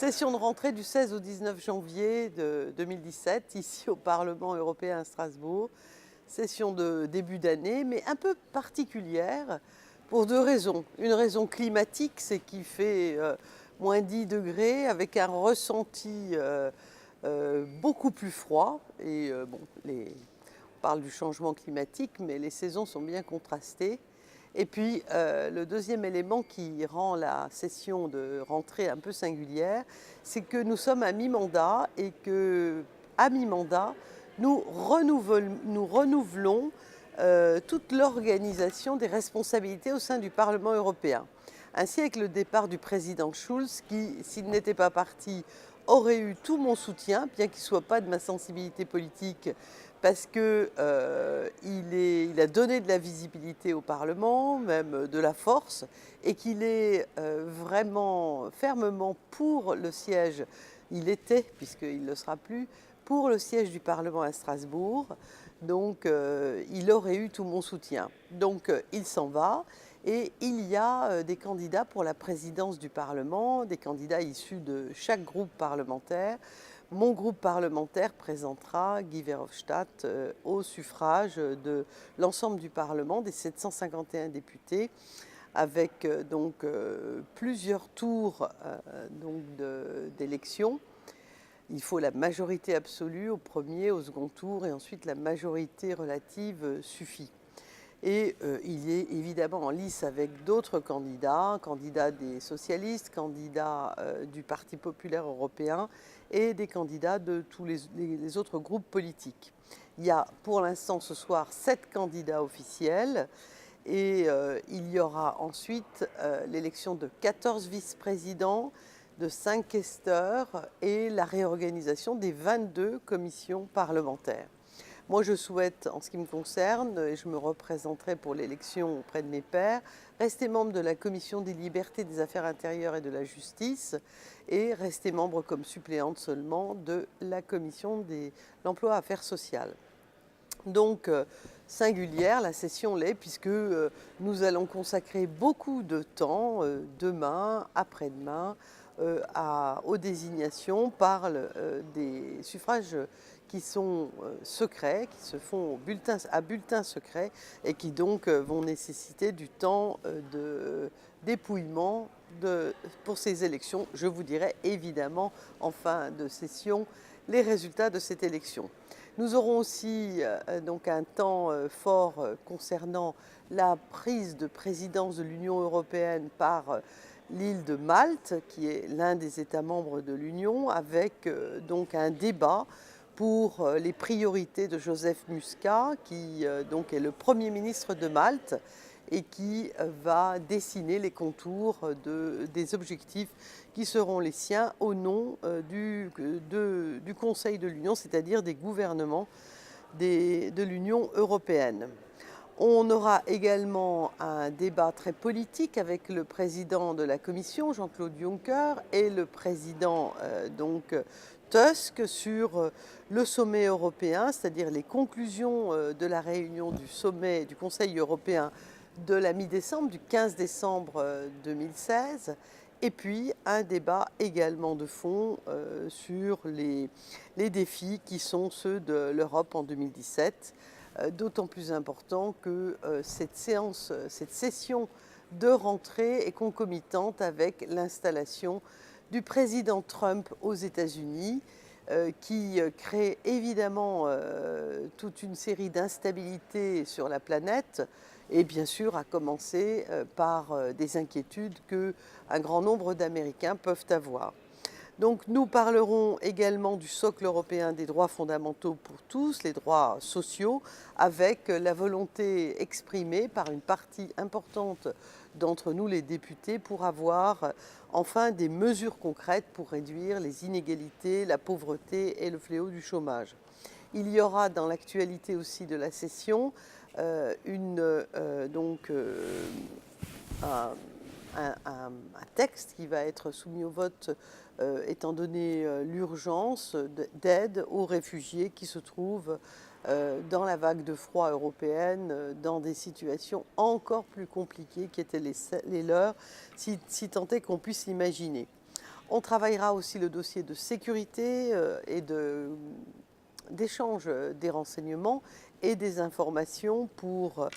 Session de rentrée du 16 au 19 janvier de 2017, ici au Parlement européen à Strasbourg. Session de début d'année, mais un peu particulière pour deux raisons. Une raison climatique, c'est qu'il fait moins 10 degrés avec un ressenti beaucoup plus froid. Et on parle du changement climatique, mais les saisons sont bien contrastées. Et puis, le deuxième élément qui rend la session de rentrée un peu singulière, c'est que nous sommes à mi-mandat et qu'à mi-mandat, nous renouvelons toute l'organisation des responsabilités au sein du Parlement européen. Ainsi, avec le départ du président Schulz, qui, s'il n'était pas parti, aurait eu tout mon soutien, bien qu'il ne soit pas de ma sensibilité politique, parce qu'il il a donné de la visibilité au Parlement, même de la force, et qu'il est vraiment fermement pour le siège, il était, puisqu'il ne le sera plus, pour le siège du Parlement à Strasbourg. Donc il aurait eu tout mon soutien. Donc il s'en va. Et il y a des candidats pour la présidence du Parlement, des candidats issus de chaque groupe parlementaire. Mon groupe parlementaire présentera Guy Verhofstadt au suffrage de l'ensemble du Parlement, des 751 députés, avec plusieurs tours d'élection. Il faut la majorité absolue au premier, au second tour, et ensuite la majorité relative suffit. Et il est évidemment en lice avec d'autres candidats des socialistes, candidats du Parti populaire européen et des candidats de tous les autres groupes politiques. Il y a pour l'instant ce soir 7 candidats officiels et il y aura ensuite l'élection de 14 vice-présidents, de 5 questeurs et la réorganisation des 22 commissions parlementaires. Moi, je souhaite, en ce qui me concerne, et je me représenterai pour l'élection auprès de mes pairs, rester membre de la Commission des libertés, des affaires intérieures et de la justice et rester membre comme suppléante seulement de la Commission de l'emploi et affaires sociales. Donc, singulière, la session l'est, puisque nous allons consacrer beaucoup de temps, demain, après-demain, aux désignations par des suffrages qui sont secrets, qui se font à bulletin secret et qui donc vont nécessiter du temps de dépouillement pour ces élections. Je vous dirai évidemment en fin de session les résultats de cette élection. Nous aurons aussi donc un temps fort concernant la prise de présidence de l'Union européenne par l'île de Malte, qui est l'un des États membres de l'Union, avec donc un débat pour les priorités de Joseph Muscat, qui donc est le Premier ministre de Malte et qui va dessiner les contours des objectifs qui seront les siens au nom du Conseil de l'Union, c'est-à-dire des gouvernements de l'Union européenne. On aura également un débat très politique avec le président de la Commission, Jean-Claude Juncker, et le président Tusk sur le sommet européen, c'est-à-dire les conclusions de la réunion du sommet du Conseil européen de la mi-décembre, du 15 décembre 2016, et puis un débat également de fond sur les défis qui sont ceux de l'Europe en 2017, d'autant plus important que cette session de rentrée est concomitante avec l'installation du président Trump aux États-Unis, qui crée évidemment toute une série d'instabilités sur la planète, et bien sûr à commencer par des inquiétudes qu'un grand nombre d'Américains peuvent avoir. Donc nous parlerons également du socle européen des droits fondamentaux pour tous, les droits sociaux, avec la volonté exprimée par une partie importante d'entre nous, les députés, pour avoir enfin des mesures concrètes pour réduire les inégalités, la pauvreté et le fléau du chômage. Il y aura dans l'actualité aussi de la session un texte qui va être soumis au vote étant donné l'urgence d'aide aux réfugiés qui se trouvent dans la vague de froid européenne, dans des situations encore plus compliquées qui étaient les leurs, si tant est qu'on puisse l'imaginer. On travaillera aussi le dossier de sécurité et d'échange des renseignements et des informations pour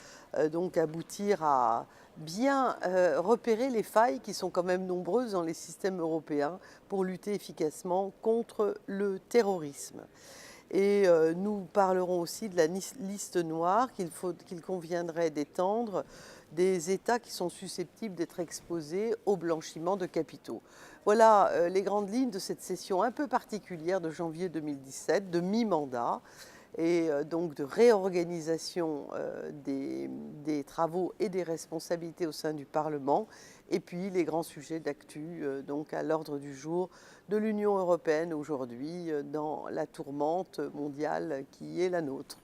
donc aboutir à bien repérer les failles qui sont quand même nombreuses dans les systèmes européens pour lutter efficacement contre le terrorisme. Et nous parlerons aussi de la liste noire qu'il conviendrait d'étendre des États qui sont susceptibles d'être exposés au blanchiment de capitaux. Voilà les grandes lignes de cette session un peu particulière de janvier 2017, de mi-mandat, et donc de réorganisation des travaux et des responsabilités au sein du Parlement, et puis les grands sujets d'actu donc à l'ordre du jour de l'Union européenne aujourd'hui dans la tourmente mondiale qui est la nôtre.